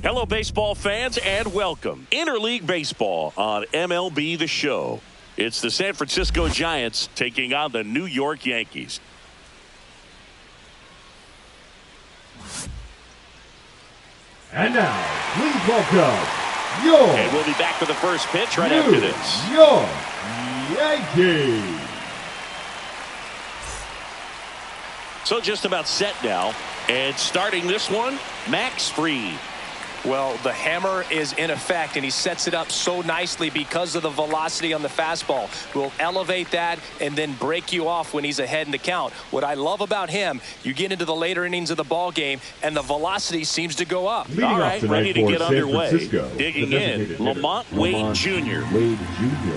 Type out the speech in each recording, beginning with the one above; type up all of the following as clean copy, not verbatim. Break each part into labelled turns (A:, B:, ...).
A: Hello, baseball fans, and welcome. Interleague Baseball on MLB The Show. It's the San Francisco Giants taking on the New York Yankees.
B: And now, please welcome your...
A: And we'll be back for the first pitch right after this.
B: New York Yankees.
A: So just about set now. And starting this one, Max Fried.
C: Well, the hammer is in effect, and he sets it up so nicely because of the velocity on the fastball. Will elevate that and then break you off when he's ahead in the count. What I love about him, you get into the later innings of the ball game, and the velocity seems to go up.
B: Leading
A: All
B: off
A: right,
B: tonight
A: ready to
B: for
A: get
B: San
A: underway.
B: Francisco,
A: Digging
B: the
A: in,
B: designated
A: Lamont
B: hitter,
A: Wade Jr.
B: Wade Jr.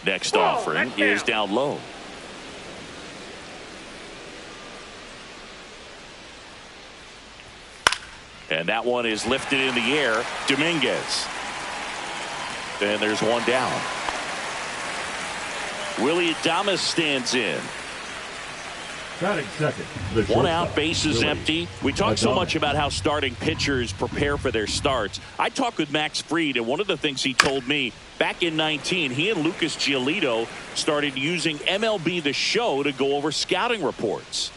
A: Next offering is down low. And that one is lifted in the air. Dominguez. And there's one down. Willie Adames stands in.
B: Batting second.
A: One out, bases
B: Willie
A: empty. We talk so
B: Adames.
A: much about how starting pitchers prepare for their starts. I talked with Max Fried, and one of the things he told me back in 19, he and Lucas Giolito started using MLB The Show to go over scouting reports.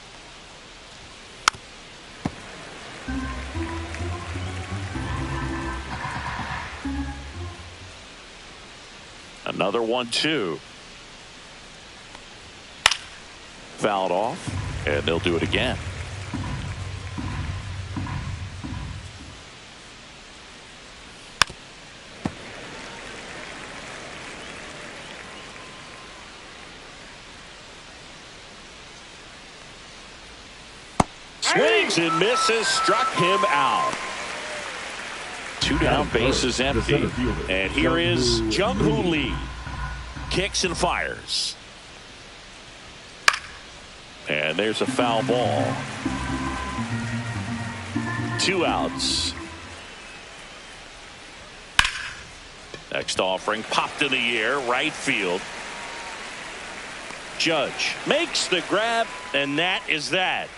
A: Another 1-2. Fouled off, and they'll do it again. Swings and misses, struck him out. Two down, bases empty. And here is Jung-Hoo Lee. Kicks and fires. And there's a foul ball. 2 outs. Next offering popped in the air, right field. Judge makes the grab, and that is that.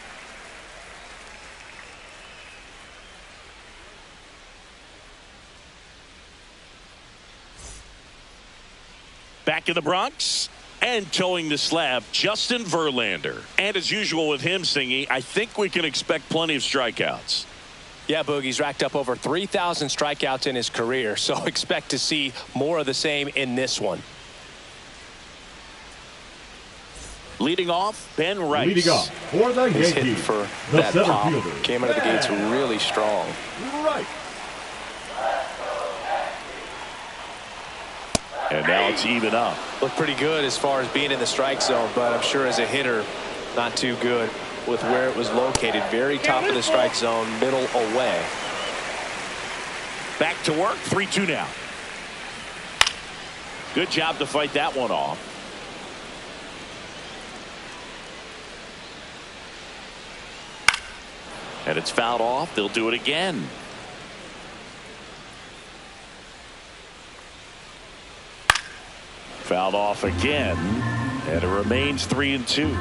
A: Back in the Bronx and towing the slab, Justin Verlander. And as usual with him singing, I think we can expect plenty of strikeouts.
C: Yeah, Boogie's racked up over 3,000 strikeouts in his career, so expect to see more of the same in this one.
A: Leading off, Ben Rice.
B: Leading off for the
C: He's
B: Yankees.
C: hitting for
B: the
C: that
B: center
C: pop.
B: fielder.
C: Came out of the gates
B: Ben
C: really strong.
B: Rice.
A: And now it's even up.
C: Looked pretty good as far as being in the strike zone, but I'm sure as a hitter, not too good with where it was located. Very top of the strike zone, middle away.
A: Back to work, 3-2 now. Good job to fight that one off. And it's fouled off. They'll do it again. Fouled off again, and it remains 3-2.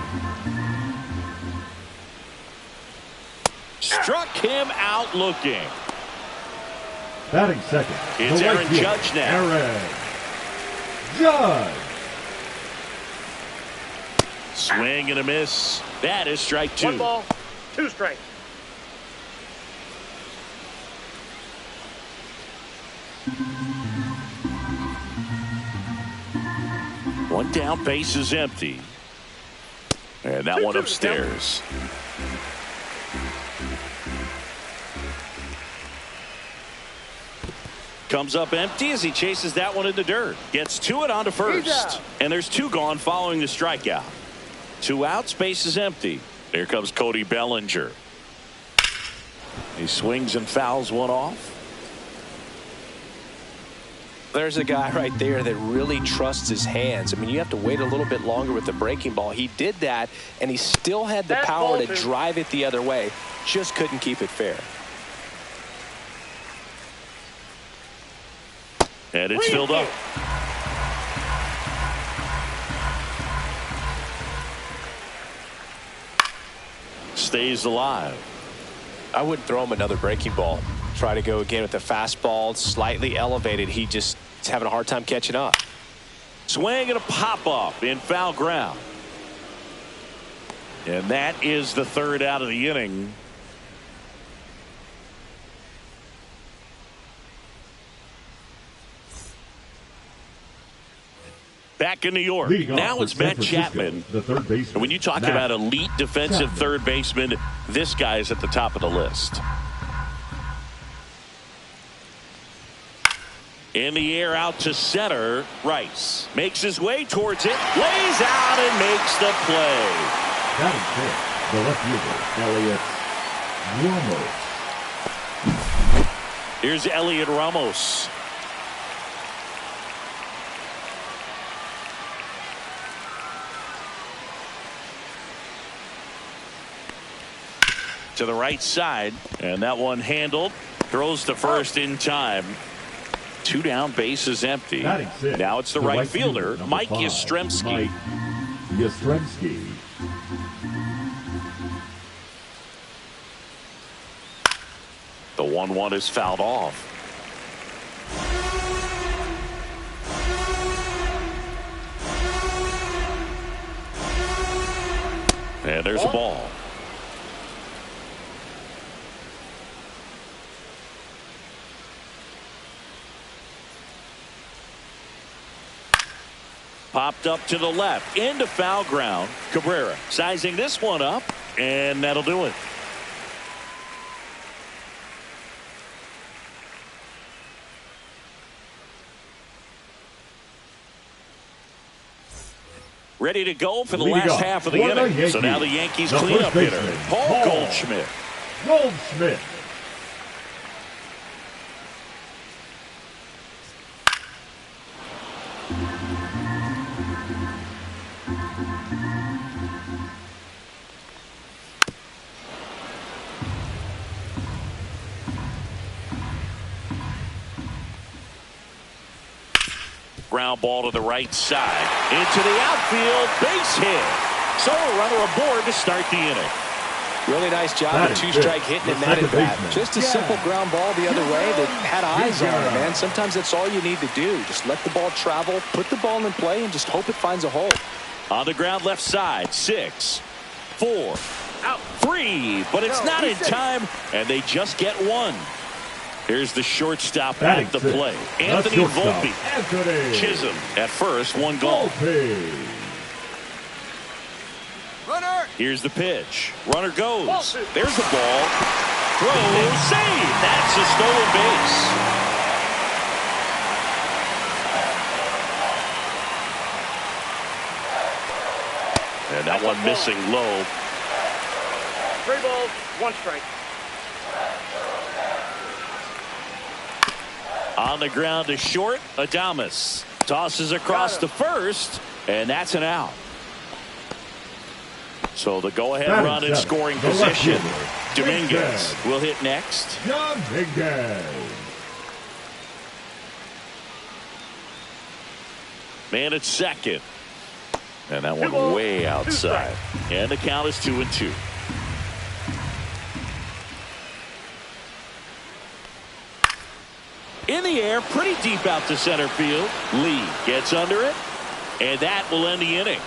A: Struck him out looking.
B: Batting second.
A: It's
B: the right
A: Aaron
B: fielder,
A: Judge now.
B: Aaron Judge.
A: Swing and a miss. That is strike 2.
D: 1 ball, 2 strikes.
A: One down, base is empty. And that one upstairs. Comes up empty as he chases that one in the dirt. Gets to it onto first. And there's 2 gone following the strikeout. 2 outs, base is empty. Here comes Cody Bellinger. He swings and fouls one off.
C: There's a guy right there that really trusts his hands. I mean, you have to wait a little bit longer with the breaking ball. He did that, and he still had the power to drive it the other way. Just couldn't keep it fair.
A: And it's filled up. stays alive.
C: I wouldn't throw him another breaking ball. Try to go again with the fastball slightly elevated. He just is having a hard time catching up.
A: Swing and a pop up in foul ground. And that is the third out of the inning. Back in New York. Now it's Matt Chapman.
B: The third baseman.
A: And when you talk about elite defensive third baseman, this guy is at the top of the list. In the air out to center. Rice makes his way towards it. Lays out and makes the play.
B: That is it. The left fielder, Elliot Ramos.
A: Here's Elliot Ramos. To the right side, and that one handled. Throws to first in time. 2 down, bases empty. Now it's the right fielder, Mike Yastrzemski.
B: Yastrzemski.
A: The 1-1 is fouled off. And there's a ball. Popped up to the left into foul ground. Cabrera sizing this one up, and that'll do it. Ready to go for the last half of the inning. So now the Yankees cleanup hitter, Paul Goldschmidt.
B: Goldschmidt.
A: Ground ball to the right side. Into the outfield. Base hit. So a runner aboard to start the inning.
C: Really nice job with 2-strike hitting in that at bat. Just a simple ground ball the other way that had eyes on it, man. Sometimes that's all you need to do. Just let the ball travel, put the ball in play, and just hope it finds a hole.
A: On the ground left side. 6, 4, out, 3. But it's not in time, and they just get 1. Here's the shortstop at the play. Anthony Volpe. Chisholm at first, 1 gone.
D: Runner.
A: Here's the pitch. Runner goes. There's the ball. Throw. Save. That's a stolen base. And that one missing low.
D: 3 balls, 1 strike.
A: On the ground to short. Adames tosses across to first, and that's an out. So the go-ahead run in scoring position. Dominguez will hit next.
B: Dominguez.
A: Man at second. And that one way outside. And the count is 2-2. In the air, pretty deep out to center field. Lee gets under it, and that will end the inning.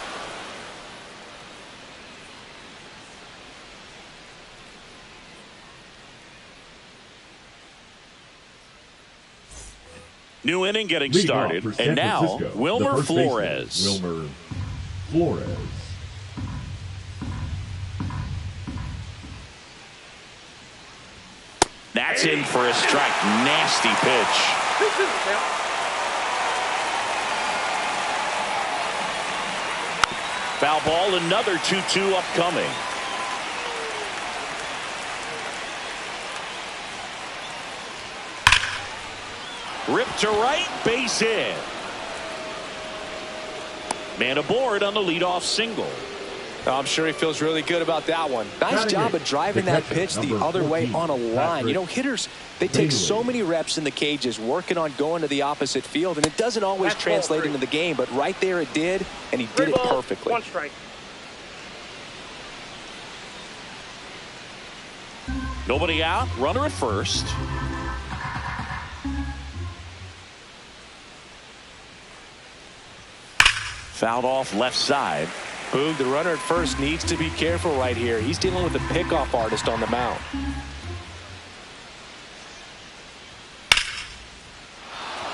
A: New inning getting started, and now Wilmer Flores.
B: Wilmer Flores.
A: That's in for a strike. Nasty pitch. Foul ball, another 2-2 upcoming. Ripped to right, base hit. Man aboard on the leadoff single.
C: I'm sure he feels really good about that one. Nice job of driving that pitch the other way on a line. You know, hitters, they take so many reps in the cages working on going to the opposite field, and it doesn't always translate into the game, but right there it did, and he did it perfectly.
D: 1 strike.
A: Nobody out. Runner at first. Fouled off left side.
C: Boog, the runner at first needs to be careful right here. He's dealing with a pickoff artist on the mound.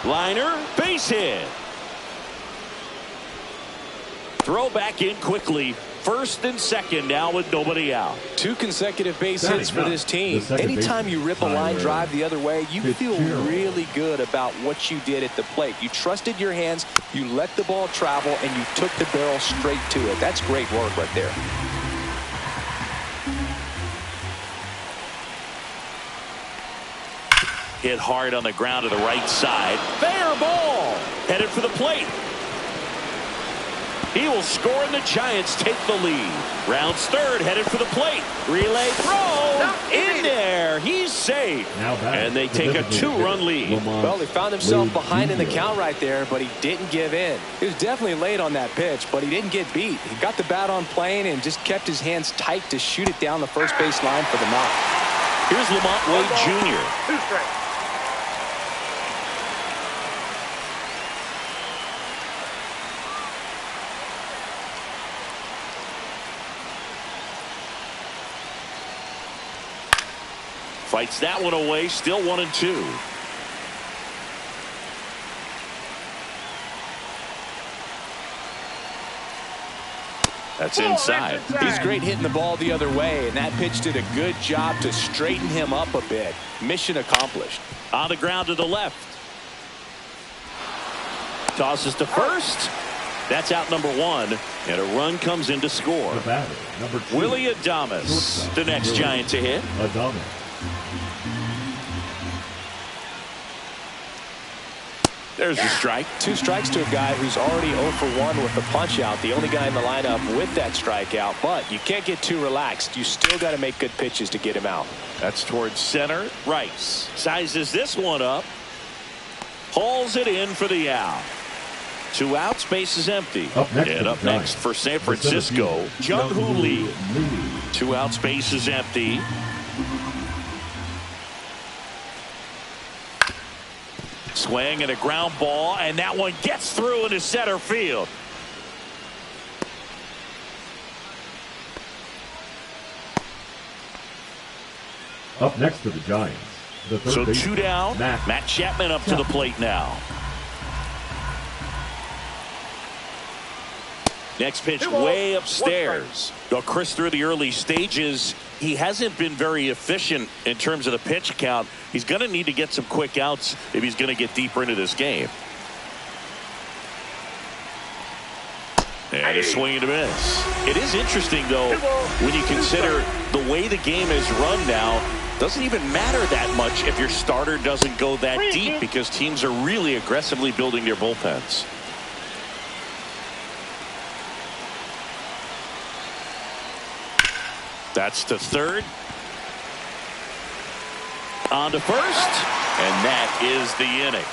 A: Liner, base hit. Throw back in quickly. First and second now with nobody out.
C: 2 consecutive base hits for this team. Anytime you rip a line drive the other way, you feel really good about what you did at the plate. You trusted your hands, you let the ball travel, and you took the barrel straight to it. That's great work right there.
A: Hit hard on the ground to the right side. Fair ball. Headed for the plate. He will score and the Giants take the lead. Rounds third, headed for the plate. Relay throw in there. He's safe. And they take a 2-run lead.
C: Well, he found himself behind in the count right there, but he didn't give in. He was definitely late on that pitch, but he didn't get beat. He got the bat on plane and just kept his hands tight to shoot it down the first base line for the knock.
A: Here's Lamont Wade Jr.
D: 2 strikes.
A: Fights that one away, still 1-2. That's inside.
C: He's great hitting the ball the other way, and that pitch did a good job to straighten him up a bit. Mission accomplished.
A: On the ground to the left. Tosses to first. That's out number 1, and a run comes in to score.
B: The batter, number 2.
A: Willie Adames, the next Giant to hit.
B: Adames.
A: There's a strike.
C: 2 strikes to a guy who's already 0 for 1 with the punch out. The only guy in the lineup with that strikeout. But you can't get too relaxed. You still got to make good pitches to get him out.
A: That's towards center. Rice sizes this one up. Hauls it in for the out. 2 outs, base is empty. Up next for San Francisco, Jung-Hoo Lee. 2 outs, base is empty. Swing and a ground ball, and that one gets through into center field.
B: Up next for the Giants.
A: So 2 down. Matt Chapman up to the plate now. Next pitch way upstairs. Though Chris, through the early stages, he hasn't been very efficient in terms of the pitch count. He's going to need to get some quick outs if he's going to get deeper into this game. And a swing and a miss. It is interesting, though, when you consider the way the game is run now. Doesn't even matter that much if your starter doesn't go that deep, because teams are really aggressively building their bullpens. That's to third. On to first. And that is the inning.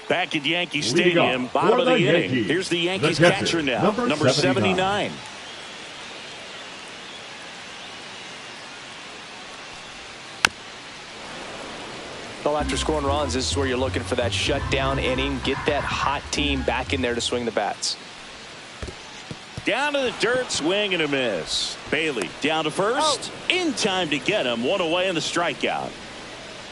A: Back at Yankee Stadium, bottom of the inning. Here's the Yankees catcher now, number 79.
C: Well, after scoring runs, this is where you're looking for that shutdown inning. Get that hot team back in there to swing the bats.
A: Down to the dirt, swing and a miss. Bailey down to first. In time to get him. 1 away in the strikeout.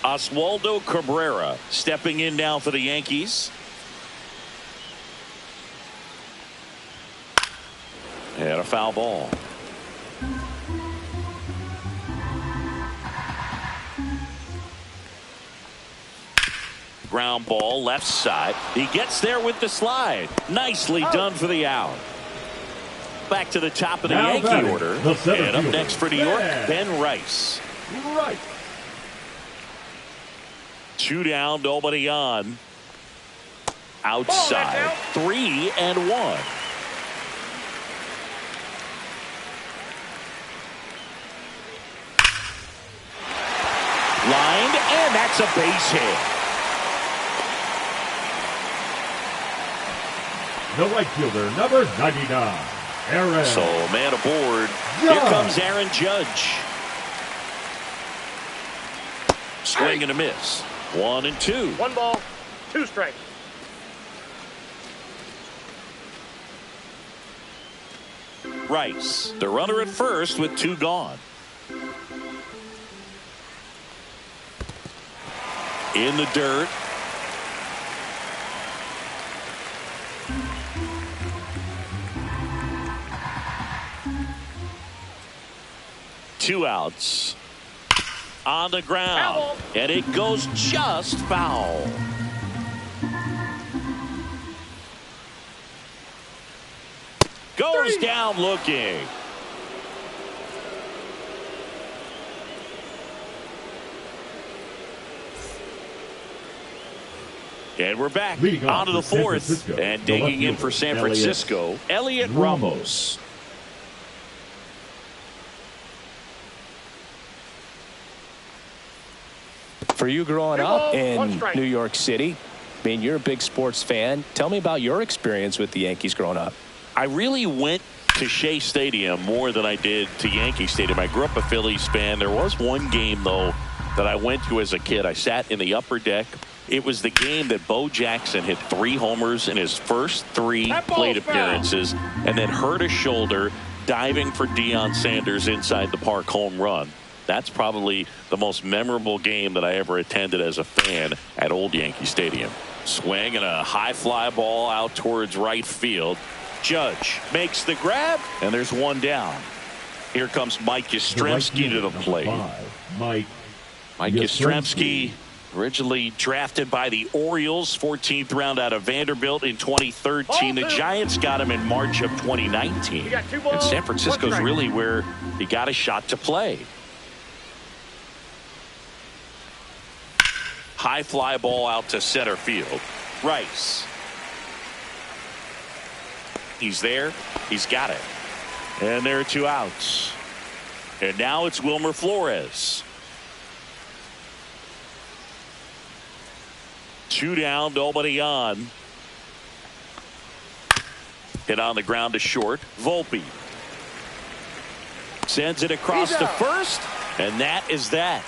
A: Oswaldo Cabrera stepping in now for the Yankees. And a foul ball. Ground ball left side. He gets there with the slide. Nicely done for the out. Back to the top of the Yankee order. And up next for New York, Ben Rice. 2 down, nobody on. Outside. 3-1. Lined, and that's a base hit.
B: the right fielder, number 99, Aaron.
A: So man aboard.
B: Judge.
A: Here comes Aaron Judge. Swing and a miss. 1-2.
D: 1 ball, 2 strikes.
A: Rice, the runner at first with 2 gone. In the dirt. Two outs. On the ground.
D: Foul.
A: And it goes just foul. Goes down looking. And we're back onto the 4th. And digging in for San Francisco, Elliot Ramos.
C: For you growing up in New York City, I mean, you're a big sports fan. Tell me about your experience with the Yankees growing up.
A: I really went to Shea Stadium more than I did to Yankee Stadium. I grew up a Phillies fan. There was one game, though, that I went to as a kid. I sat in the upper deck. It was the game that Bo Jackson hit 3 homers in his first 3 plate appearances and then hurt his shoulder diving for Deion Sanders inside the park home run. That's probably the most memorable game that I ever attended as a fan at Old Yankee Stadium. Swing and a high fly ball out towards right field. Judge makes the grab, and there's 1 down. Here comes Mike Yastrzemski to the plate.
B: Mike
A: Yastrzemski, originally drafted by the Orioles, 14th round out of Vanderbilt in 2013. The Giants got him in March of 2019. And San Francisco's really where he got a shot to play. High fly ball out to center field. Rice. He's there. He's got it. And there are 2 outs. And now it's Wilmer Flores. 2 down, nobody on. Hit on the ground to short. Volpe sends it across to first, and that is that.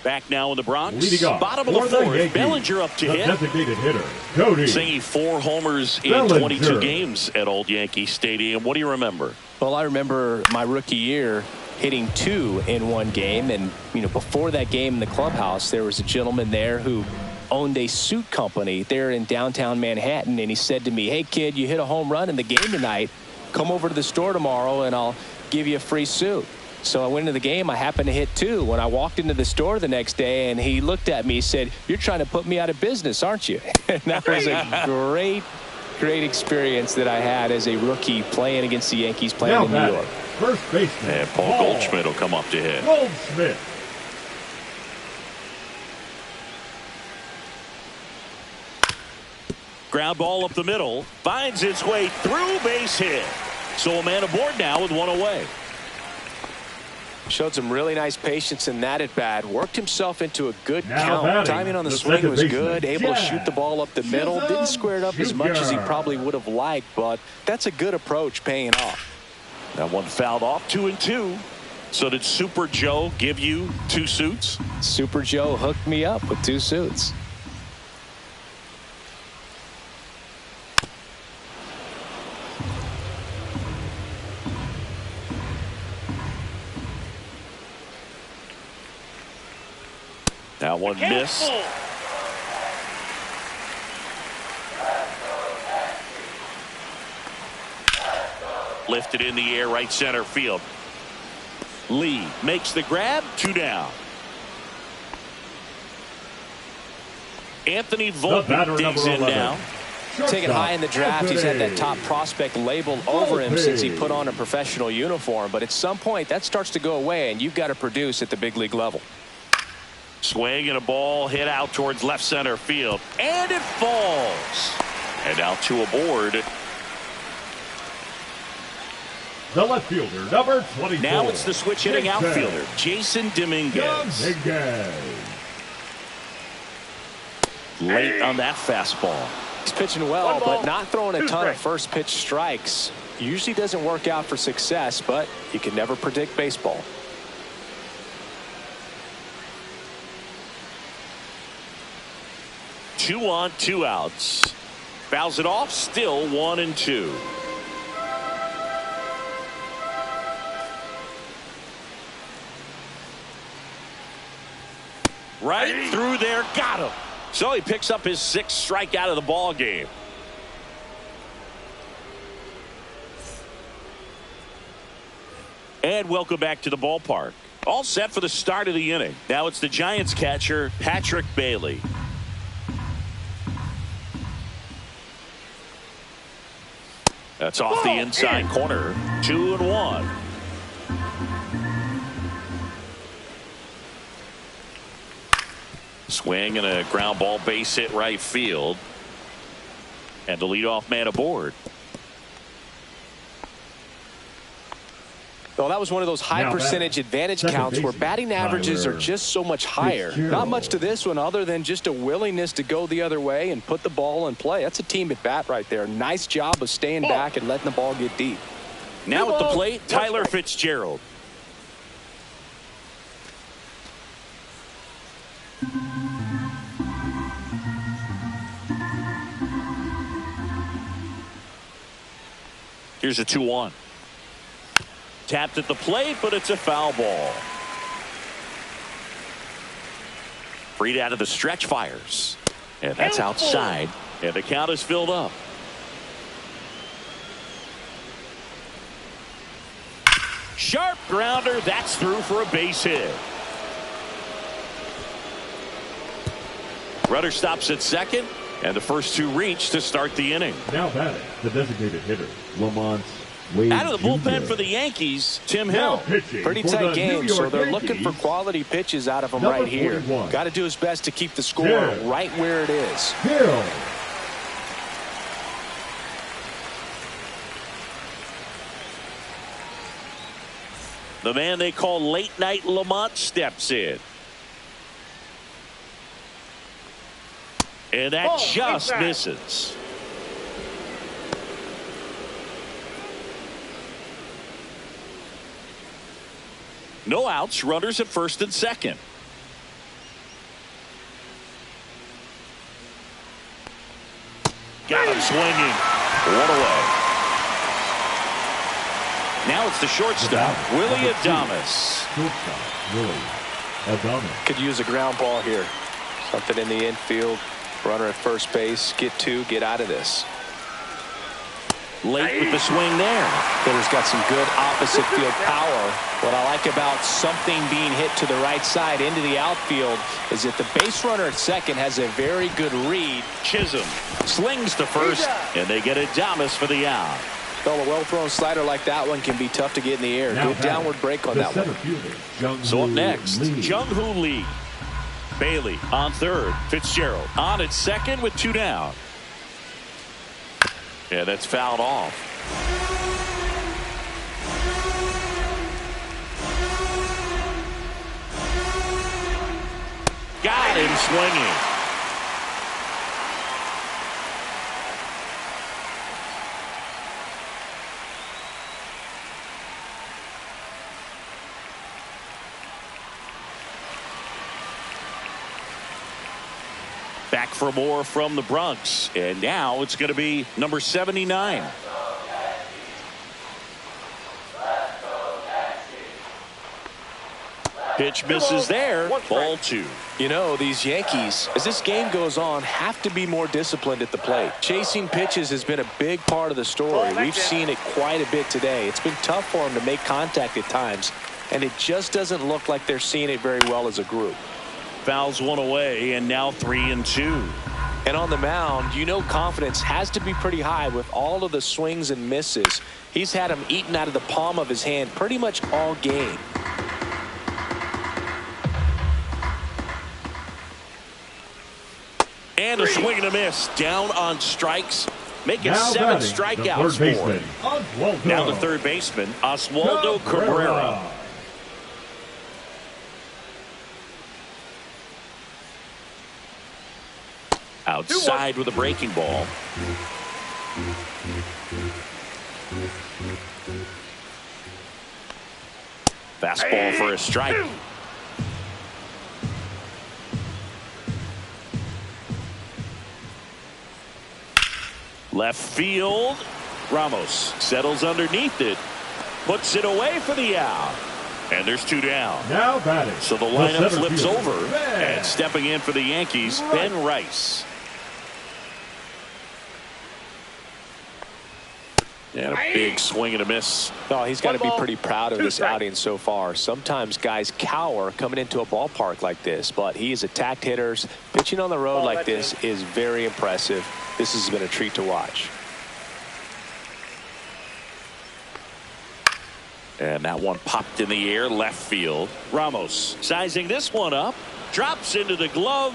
A: Back now in the Bronx. Bottom of the 4th. Bellinger up to hit.
B: Designated hitter, Cody.
A: Singing 4 homers in 22 games at Old Yankee Stadium. What do you remember?
C: Well, I remember my rookie year hitting 2 in 1 game. And, you know, before that game in the clubhouse, there was a gentleman there who owned a suit company there in downtown Manhattan. And he said to me, "Hey, kid, you hit a home run in the game tonight. Come over to the store tomorrow and I'll give you a free suit." So I went into the game. I happened to hit 2. When I walked into the store the next day, and he looked at me, he said, "You're trying to put me out of business, aren't you?" And that was a great experience that I had as a rookie playing against the Yankees, playing in New York.
B: First baseman.
A: And Paul Goldschmidt will come up to hit.
B: Goldschmidt.
A: Ground ball up the middle. Finds its way through, base hit. So a man aboard now with 1 away.
C: Showed some really nice patience in that at bat. Worked himself into a good
B: Now
C: count.
B: batting,
C: Timing on the
B: the
C: swing
B: second
C: was
B: baseman,
C: good. Able to shoot the ball up the middle. Didn't square it up as much as he probably would have liked, but that's a good approach, paying off.
A: That one fouled off. 2-2. So did Super Joe give you 2 suits?
C: Super Joe hooked me up with 2 suits.
A: That one missed. Lifted in the air, right center field. Lee makes the grab. 2 down. Anthony Volpe digs in now.
C: Taken high in the draft. He's had that top prospect labeled over him since he put on a professional uniform. But at some point, that starts to go away, and you've got to produce at the big league level.
A: Swing and a ball hit out towards left center field. And it falls. And now 2 aboard.
B: The left fielder, number 24.
A: Now it's the switch hitting
B: Jason
A: outfielder, Jason Dominguez. Late on that fastball.
C: He's pitching well, but not throwing a ton of first pitch strikes. Usually doesn't work out for success, but you can never predict baseball.
A: Two on, two outs. Fouls it off, still 1-2. Right through there, got him. So he picks up his 6th strikeout of the ball game. And welcome back to the ballpark. All set for the start of the inning. Now it's the Giants catcher, Patrick Bailey. That's off the inside corner. 2-1. Swing and a ground ball, base hit right field. And the leadoff man aboard.
C: Well, that was one of those high percentage advantage counts where batting averages are just so much higher. Not much to this one other than just a willingness to go the other way and put the ball in play. That's a team at bat right there. Nice job of staying back and letting the ball get deep.
A: Now at the plate, Tyler Fitzgerald. Here's a 2-1. Tapped at the plate, but it's a foul ball. Freed out of the stretch, fires. And that's outside. And the count is filled up. Sharp grounder. That's through for a base hit. Runner stops at second. And the first two reach to start the inning.
B: Now batting, the designated hitter, Lamont.
A: Out of the bullpen for the Yankees, Tim Hill.
C: Pretty tight game, so they're looking for quality pitches out of him right here. Got to do his best to keep the score right where it is.
B: Hill.
A: The man they call Late Night Lamont steps in. And that just misses. No outs, runners at first and second. Got him swinging. One away. Now it's the shortstop, Willie Adames.
C: Could use a ground ball here. Something in the infield. Runner at first base. Get two. Get out of this.
A: Late with the swing there.
C: Hitter's got some good opposite field power. What I like about something being hit to the right side into the outfield is that the base runner at second has a very good read.
A: Chisholm slings to first, and they get Adames for the out.
C: Well, a well-thrown slider like that one can be tough to get in the air. Good downward break on that one.
A: So up next, Jung-Hoo Lee. Bailey on third. Fitzgerald on at second with two down. Yeah, that's fouled off. Got him swinging. Back for more from the Bronx, and now it's going to be number 79. Pitch misses there. Ball two.
C: You know, these Yankees, as this game goes on, have to be more disciplined at the plate. Chasing pitches has been a big part of the story. We've seen it quite a bit today. It's been tough for them to make contact at times, and it just doesn't look like they're seeing it very well as a group.
A: Fouls one away, and now 3-2.
C: And on the mound, you know confidence has to be pretty high with all of the swings and misses. He's had them eaten out of the palm of his hand pretty much all game.
A: And a swing and a miss. Down on strikes. make it
B: Now
A: 7
B: batting,
A: strikeouts
B: the
A: for
B: third
A: him.
B: baseman, Oswaldo.
A: Now the third baseman, Oswaldo Cabrera. Outside with a breaking ball. Fastball for a strike. Left field. Ramos settles underneath it. Puts it away for the out. And there's 2 down.
B: Now batting.
A: So the lineup flips
B: fielder,
A: over.
B: Ben.
A: And stepping in for the Yankees, Ben Rice. And a big swing and a miss.
C: Oh, he's got to be
D: 1 ball,
C: pretty proud of
D: 2
C: this
D: strikes.
C: outing so far. Sometimes guys cower coming into a ballpark like this, but he has attacked hitters. Pitching on the road
D: Ball,
C: like
D: that's
C: this is very impressive. This has been a treat to watch.
A: And that one popped in the air, left field. Ramos sizing this one up, drops into the glove,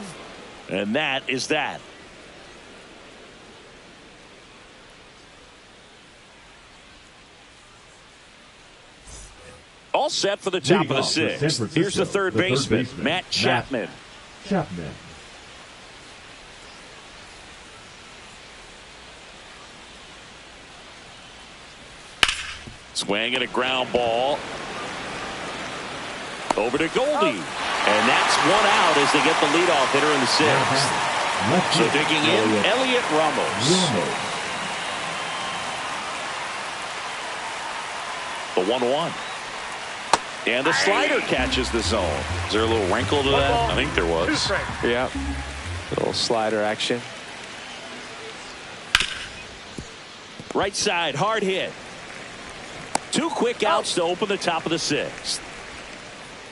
A: and that is that. All set for the top of the
B: Leading off for San
A: 6th.
B: Francisco,
A: Here's the third baseman, Matt Chapman.
B: Chapman.
A: Swing and a ground ball. Over to Goldie. And that's 1 out as they get the leadoff hitter in the 6th.
B: Left
A: So
B: field,
A: digging in, Elliot Ramos. The 1-1. And the slider catches the zone. Is there a little wrinkle to that? I think there
D: 2
A: was.
D: strikes.
C: Yeah. Little slider action.
A: Right side, hard hit. 2 quick outs to open the top of the 6th.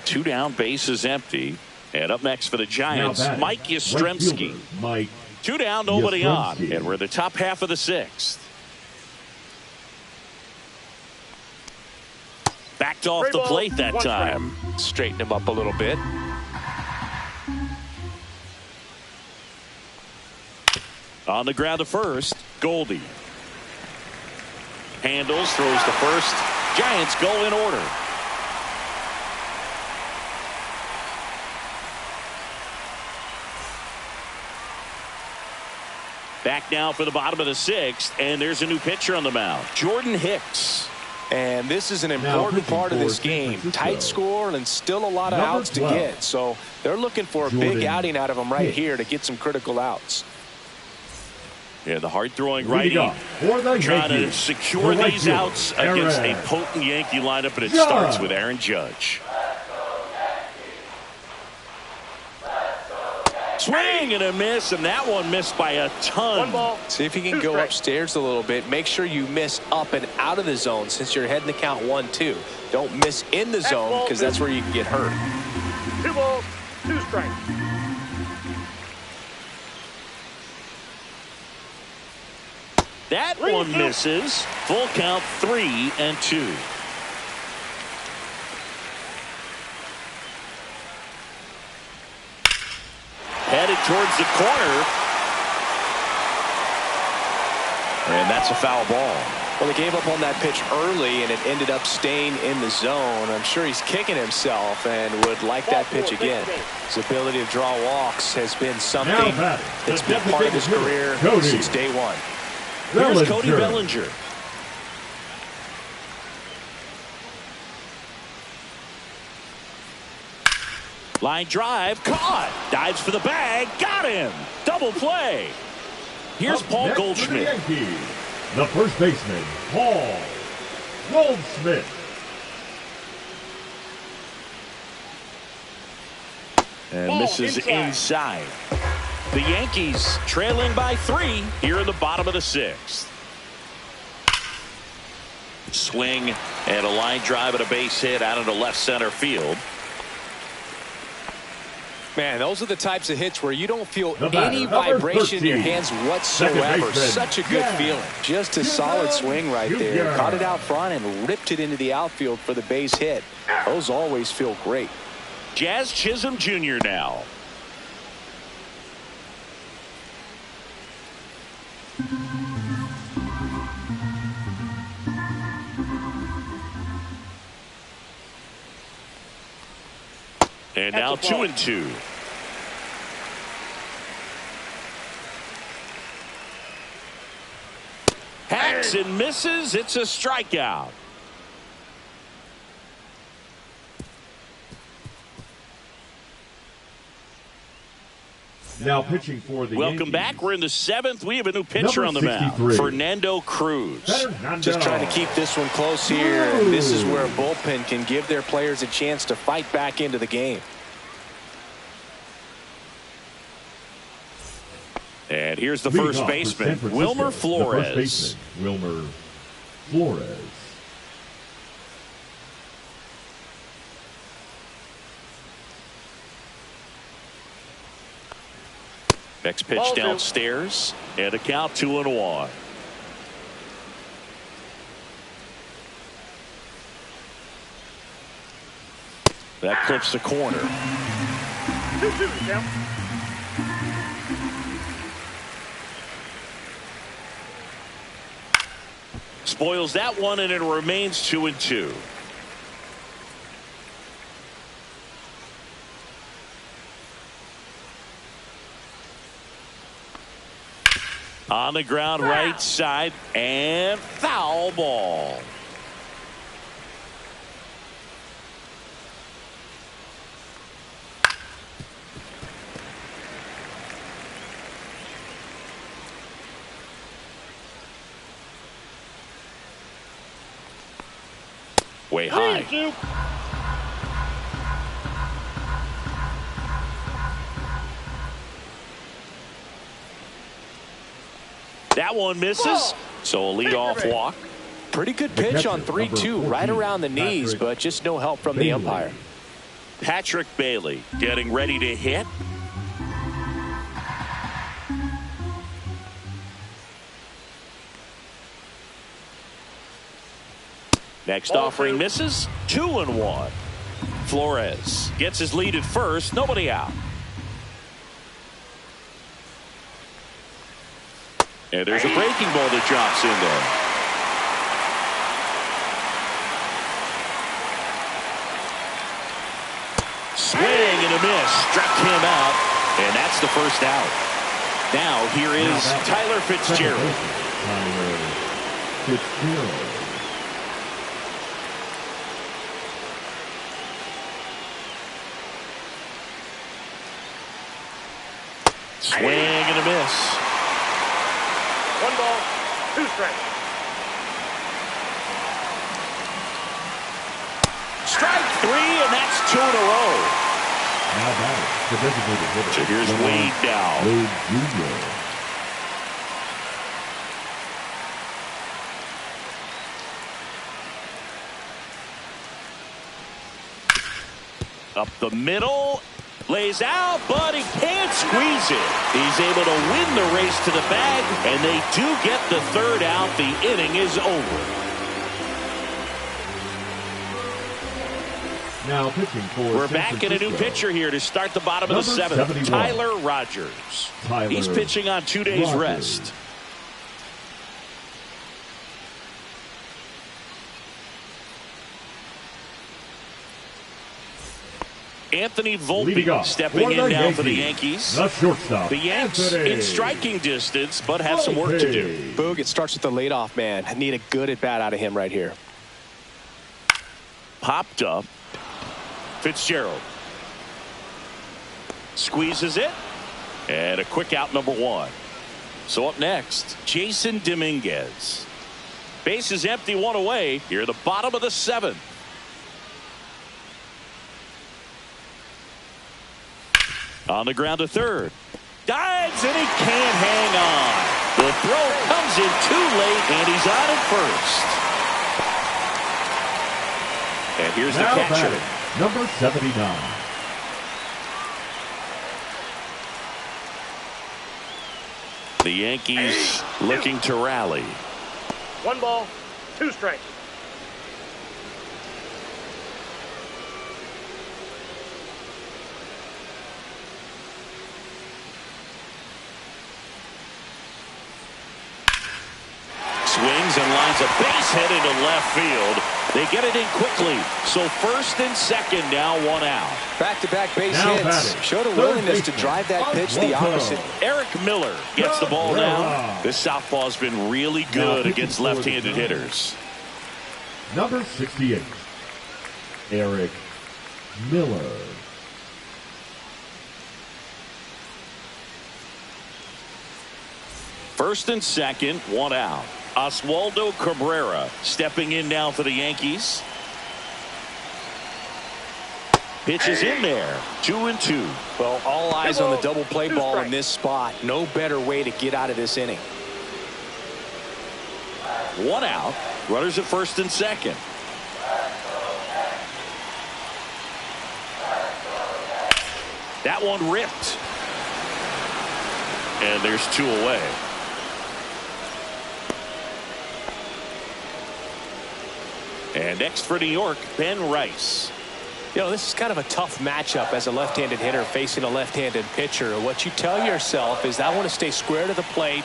A: 2 down, bases empty. And up next for the Giants,
B: batting,
A: Mike
B: right
A: Yastrzemski.
B: fielder, Mike
A: 2 down, nobody on.
B: Yastrzemski.
A: And we're in the top half of the 6th. Backed off the plate that
D: 1 strike.
A: time.
C: Straighten him up a little bit.
A: On the ground to first, Goldie. Handles, throws to first. Giants go in order. Back now for the bottom of the 6th, and there's a new pitcher on the mound, Jordan Hicks.
C: And this is an
B: Now
C: important
B: pitching
C: part of
B: for
C: this
B: San
C: game.
B: Francisco.
C: Tight score and still a lot of
B: Number
C: outs to
B: 12.
C: get. So they're looking for a big
B: Jordan
C: outing out of him right
B: Hicks.
C: here to get some critical outs.
A: Yeah, the hard-throwing
B: Leading
A: righty
B: off for the
A: trying to
B: Yankees,
A: secure
B: the right
A: these
B: fielder,
A: outs against a
B: Aaron
A: potent Yankee lineup, and it
B: Judge.
A: starts with Aaron Judge. Swing and a miss, and that one missed by a
D: 1
A: ton.
D: ball.
C: See if you can
D: 2
C: go
D: strikes.
C: upstairs a little bit. Make sure you miss up and out of the zone since you're heading to count 1-2. Don't miss in the zone because that's where you can get hurt.
D: 2 balls, 2 strikes.
A: That one misses. Full count, 3-2. Headed towards the corner. And that's a foul ball.
C: Well, he gave up on that pitch early, and it ended up staying in the zone. I'm sure he's kicking himself and would like that pitch again. His ability to draw walks has been something
B: Now batting,
C: that's
B: the
C: been part of his
B: designated
C: career
B: hitter, Cody
C: since day one.
A: Here's Cody
B: Bellinger.
A: Bellinger. Line drive, caught. Dives for the bag, got him. Double play. Here's
B: Up
A: Paul
B: next for the
A: Goldschmidt.
B: Yankees, the first baseman, Paul Goldschmidt.
A: And
D: Ball
A: misses inside. The Yankees trailing by 3 here in the bottom of the 6th. Swing and a line drive and a base hit out into left center field.
C: Man, those are the types of hits where you don't feel
B: The batter,
C: any
B: number
C: vibration in your
B: 13,
C: hands
B: second
C: whatsoever.
B: baseman,
C: Such a good
B: Jazz
C: feeling. Just a solid swing right there.
B: Jr.
C: Caught it out front and ripped it into the outfield for the base hit. Those always feel great.
A: Jazz Chisholm Jr. now. And now 2-2. Hacks and misses. It's a strikeout.
B: Now pitching for the
A: Welcome
B: Yankees.
A: back. We're in the 7th. We have a new pitcher
B: Number
A: on the mound.
B: 63.
A: Fernando Cruz.
C: Just trying to keep this one close here. And this is where a bullpen can give their players a chance to fight back into the game.
A: And here's the
B: Leading
A: first
B: off for
A: baseman,
B: San Francisco,
A: Wilmer
B: the
A: Flores.
B: first baseman, Wilmer Flores.
A: Next pitch
D: Ball
A: downstairs. And a count 2-1. That clips the corner.
D: 2-2, count.
A: Spoils that one, and it remains 2-2. On the ground, right side, and foul ball. Way high.
D: 3-2.
A: That one misses. So a leadoff walk.
C: Pretty good pitch on 3-2, right around the knees, but just no help from the umpire.
A: Patrick Bailey getting ready to hit. Next offering misses. 2-1. Flores gets his lead at first. Nobody out. And there's a breaking ball that drops in there. Swing and a miss. Struck him out. And that's the first out. Now here is Tyler Fitzgerald.
B: Tyler Fitzgerald.
A: Swing and a miss.
D: 1 ball, 2 strikes.
A: Strike 3, and that's 2 in a row.
B: Now batting, the designated hitter.
A: So here's Wade now.
B: Wade Jr.
A: Up the middle. Lays out, but he can't squeeze it. He's able to win the race to the bag, and they do get the third out. The inning is over.
B: Now pitching for
A: We're
B: San
A: back in a new
B: Francisco.
A: pitcher here to start the bottom of the
B: Number
A: 7th.
B: 71.
A: Tyler Rogers.
B: Tyler
A: He's pitching on 2 days
B: Rogers.
A: rest. Anthony
B: Leading
A: Volpe
B: off
A: stepping in now for the Yankees.
B: The shortstop,
A: The Yanks
B: Anthony
A: in striking distance, but have some work to do.
B: Volpe.
C: Boog, it starts with the leadoff man. I need a good at bat out of him right here.
A: Popped up. Fitzgerald squeezes it, and a quick out, number 1. So up next, Jason Dominguez. Base is empty, 1 away. Here at the bottom of the 7th. On the ground to third. Dives, and he can't hang on. The throw comes in too late, and he's on at first. And here's
B: Now
A: the catcher.
B: batting, number 79.
A: The Yankees looking to rally.
D: 1 ball, 2 strikes.
A: Swings and lines a base hit into left field. They get it in quickly. So first and second, now one out.
C: Back-to-back base
B: Now
C: hits.
B: batting,
C: Showed a
B: third
C: willingness to
B: baseman,
C: drive that pitch the opposite.
A: Eric Miller gets the ball down. This southpaw's been really good against left-handed hitters.
B: Number 68, Eric Miller.
A: First and second, one out. Oswaldo Cabrera stepping in now for the Yankees. Pitch is in there. 2-2.
C: Well, all eyes on the double play ball in this spot. No better way to get out of this inning.
A: One out. Runners at first and second. That one ripped. And there's two away. And next for New York, Ben Rice.
C: You know, this is kind of a tough matchup as a left-handed hitter facing a left-handed pitcher. What you tell yourself is I want to stay square to the plate,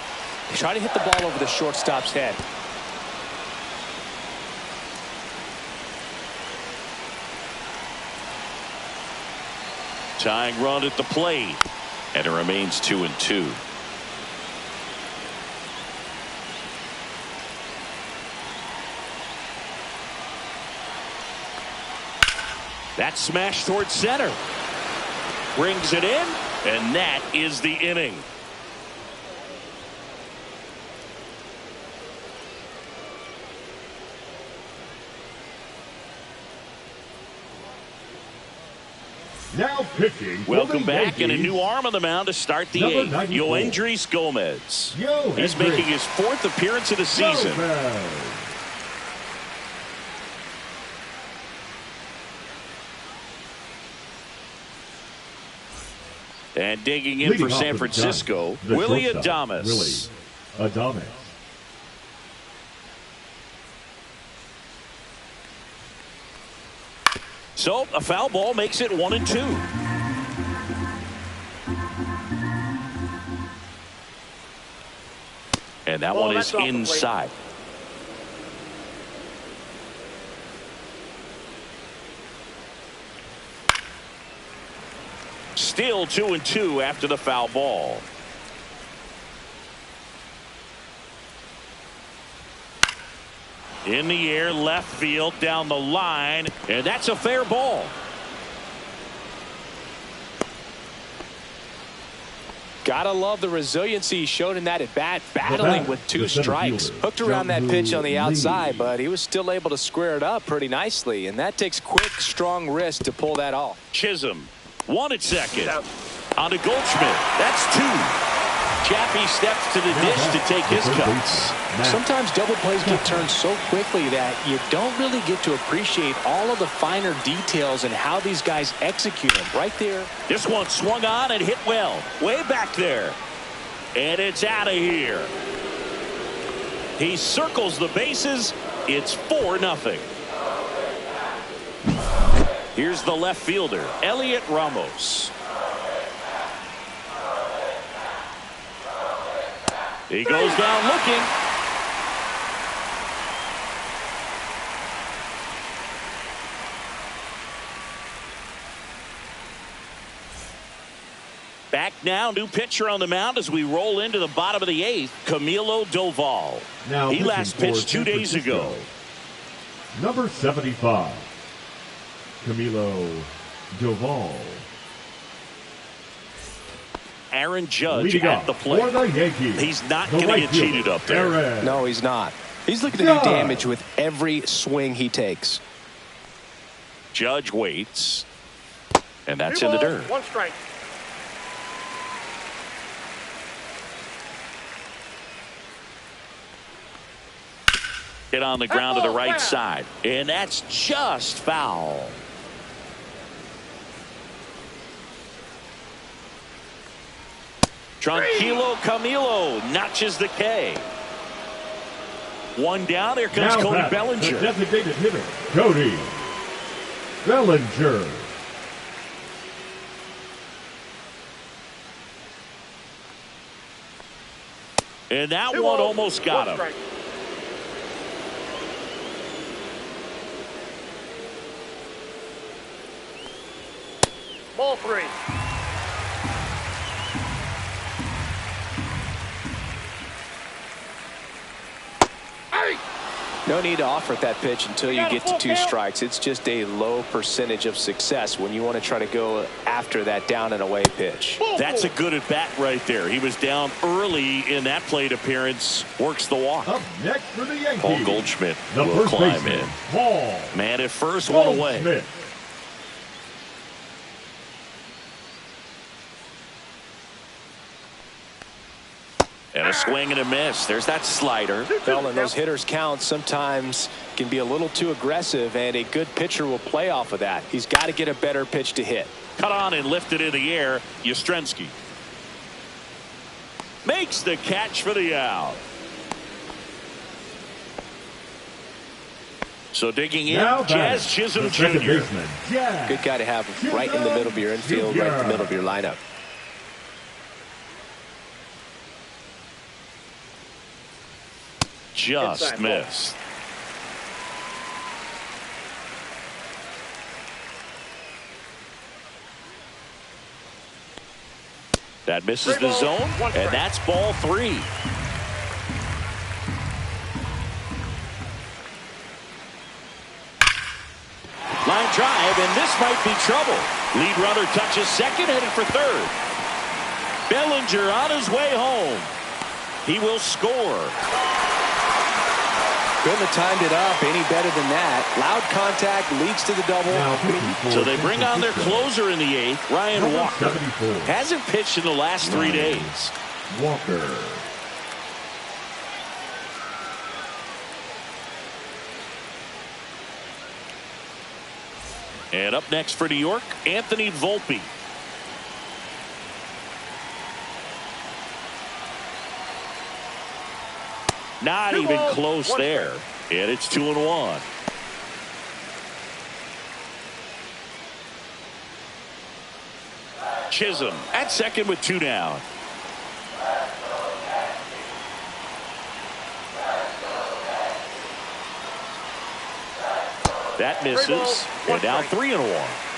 C: try to hit the ball over the shortstop's head.
A: Tying run at the plate. And it remains 2-2. That smash towards center. Brings it in, and that is the inning.
B: Now pitching.
A: Welcome back, and a new arm on the mound to start the
B: Number
A: eighth.
B: 94.
A: Yoendrys Gomez. He's
B: Yoendrys
A: making his fourth appearance of the season.
B: Gomez.
A: And digging in
B: Leading
A: for
B: off
A: San
B: the
A: Francisco,
B: Giants, the
A: Willie
B: shortstop,
A: Adames.
B: Willie Adames.
A: So a foul ball makes it 1-2. And that one is inside. Still 2-2 after the foul ball. In the air, left field, down the line, and that's a fair ball.
C: Gotta love the resiliency he showed in that at bat, battling with two strikes. Hooked around that pitch on the outside, but he was still able to square it up pretty nicely, and that takes quick, strong wrist to pull that off.
A: Chisholm, one at second. On to Goldschmidt. That's two. Chappie steps to the dish to take his cuts.
C: Sometimes double plays get turned so quickly that you don't really get to appreciate all of the finer details and how these guys execute them. Right there.
A: This one swung on and hit well. Way back there. And it's out of here. He circles the bases. It's 4-0. Here's the left fielder, Elliot Ramos. He goes down looking. Back now, new pitcher on the mound as we roll into the bottom of the eighth, Camilo Doval.
B: Now
A: he last pitched 2 days ago.
B: Number 75, Camilo Doval.
A: Aaron Judge
B: Leading
A: at
B: up
A: the plate.
B: for the Yankees,
A: He's not
B: the
A: going to
B: right
A: get
B: fielder,
A: cheated up there.
B: Aaron
C: No, he's not. He's looking to do damage with every swing he takes.
A: Judge waits. And that's
D: 2
A: in the
D: balls,
A: dirt.
D: 1 strike.
A: Hit on the ground to the right side. And that's just foul. Tranquilo Camilo notches the K. One down. Here comes
B: now
A: Cody
B: back,
A: Bellinger.
B: the designated hitter, Cody Bellinger.
A: And that
D: 2
A: one
D: balls,
A: almost got
D: 1
A: him.
D: strike. Ball 3.
C: No need to offer that pitch until you get to 2 strikes. It's just a low percentage of success when you want to try to go after that down and away pitch.
A: That's a good at bat right there. He was down early in that plate appearance. Works the walk.
B: Up next for the Yankees,
A: Paul Goldschmidt
B: the
A: will
B: first
A: climb
B: baseman,
A: in.
B: Paul
A: Man at first, one away.
B: Goldschmidt.
A: And a swing and a miss. There's that slider.
C: Well, and those hitters' counts sometimes can be a little too aggressive, and a good pitcher will play off of that. He's got to get a better pitch to hit.
A: Cut on and lifted in the air. Yastrzemski makes the catch for the out. So digging in,
B: Now
A: Jazz
B: batting,
A: Chisholm
B: the second
A: Jr.
B: baseman, Jazz
C: Good guy to have right in the middle of your infield, right in the middle of your lineup.
A: Just
D: Inside
A: missed. That misses the zone, and that's ball 3. Line drive, and this might be trouble. Lead runner touches second, headed for third. Bellinger on his way home. He will score.
C: Couldn't have timed it up any better than that. Loud contact leads to the double.
A: So they bring on their closer in the 8th, Ryan
B: Number
A: Walker.
B: 74.
A: Hasn't pitched in the last 3 days.
B: Walker.
A: And up next for New York, Anthony Volpe. Not even close there. And it's 2-1. Chisholm at second with 2 down. That misses. And now 3-1.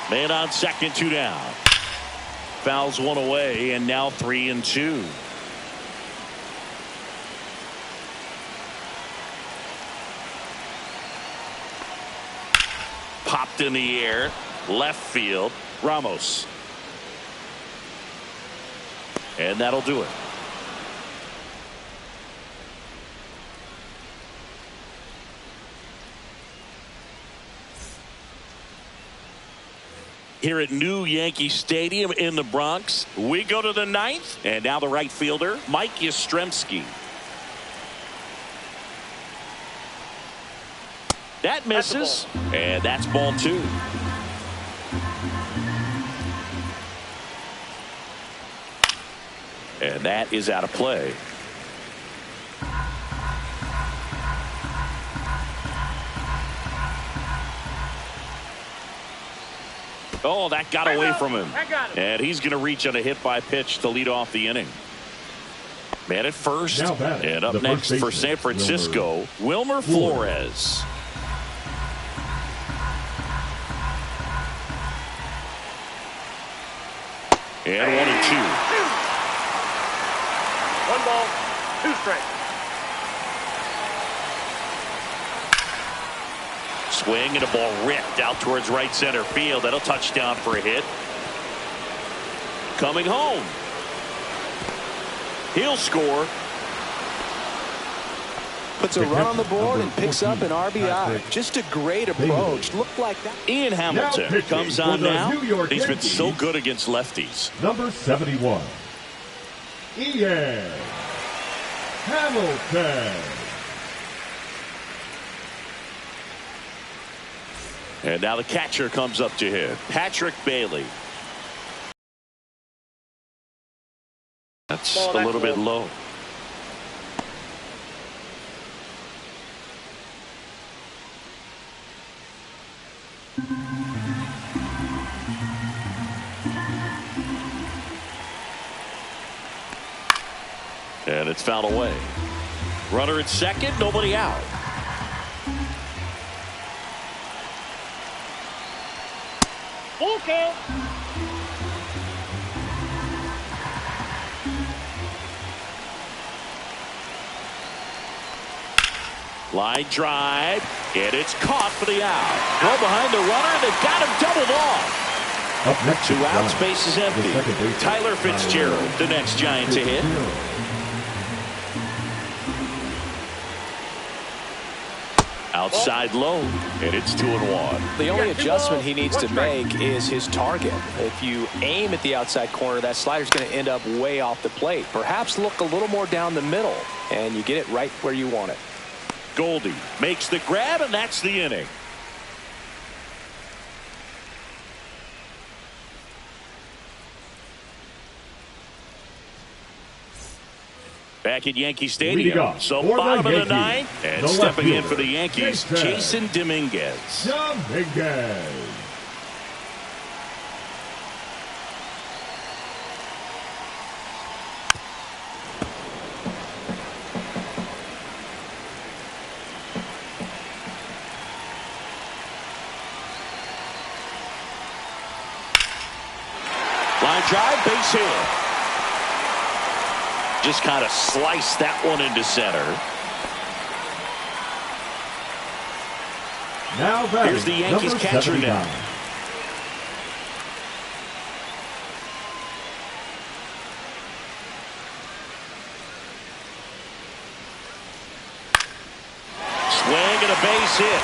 A: Man on second, 2 down. Fouls one away, and now 3-2. Popped in the air, left field. Ramos. And that'll do it. Here at New Yankee Stadium in the Bronx, we go to the 9th, and now the right fielder, Mike Yastrzemski. That misses, and that's ball 2. And that is out of play. Oh, that got away from him. And he's going to reach on a hit by pitch to lead off the inning. Man at first. And up next for San Francisco, Wilmer Flores. And 1-2.
D: 1 ball, 2 strikes.
A: Swing and a ball ripped out towards right center field. That'll touchdown for a hit. Coming home. He'll score.
C: Puts a run on the board and picks up an RBI. Just a great approach. Looked like that.
A: Ian Hamilton comes on now. He's been so good against lefties.
B: Number 71. Ian Hamilton.
A: And now the catcher comes up to him, Patrick Bailey. That's a little bit low. And it's fouled away. Runner at second, nobody out.
D: Okay.
A: Line drive, and it's caught for the out. Throw behind the runner, and they've got him doubled off.
B: Up next,
A: 2 outs, base is empty. Tyler Fitzgerald, the next Giant to hit. Outside low, and it's 2-1.
C: The only adjustment he needs to make is his target. If you aim at the outside corner, that slider's going to end up way off the plate. Perhaps look a little more down the middle, and you get it right where you want it.
A: Goldie makes the grab, and that's the inning. Back at Yankee Stadium. So bottom of the ninth, and stepping in for the Yankees, Jason Dominguez. Line drive, base hit. Just kind of sliced that one into center.
B: Now
A: here's the Yankees catcher now. Swing and a base hit.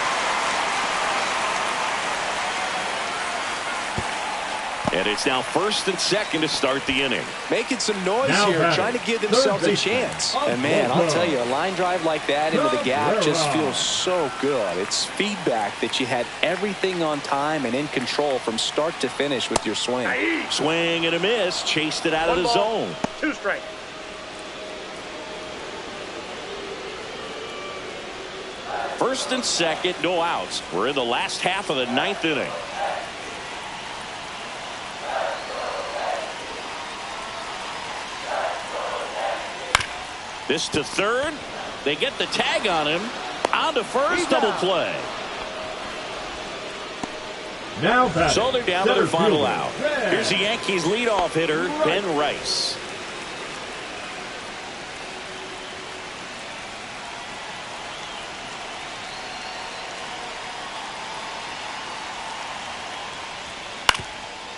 A: And it's now first and second to start the inning.
C: Making some noise here, trying to give themselves a chance. And man, I'll tell you, a line drive like that into the gap just feels so good. It's feedback that you had everything on time and in control from start to finish with your swing.
A: Swing and a miss, chased it out of the zone.
D: 2 strikes.
A: First and second, no outs. We're in the last half of the ninth inning. This to third. They get the tag on him. On to first, double play.
B: Now
A: so they're down to their final out. Here's the Yankees leadoff hitter, Ben Rice.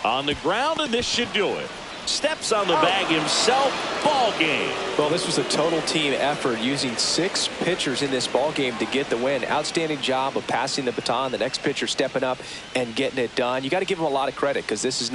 A: On the ground, and this should do it. Steps on the bag himself. Ball game.
C: Well, this was a total team effort, using 6 pitchers in this ball game to get the win. Outstanding job of passing the baton. The next pitcher stepping up and getting it done. You got to give him a lot of credit, because this is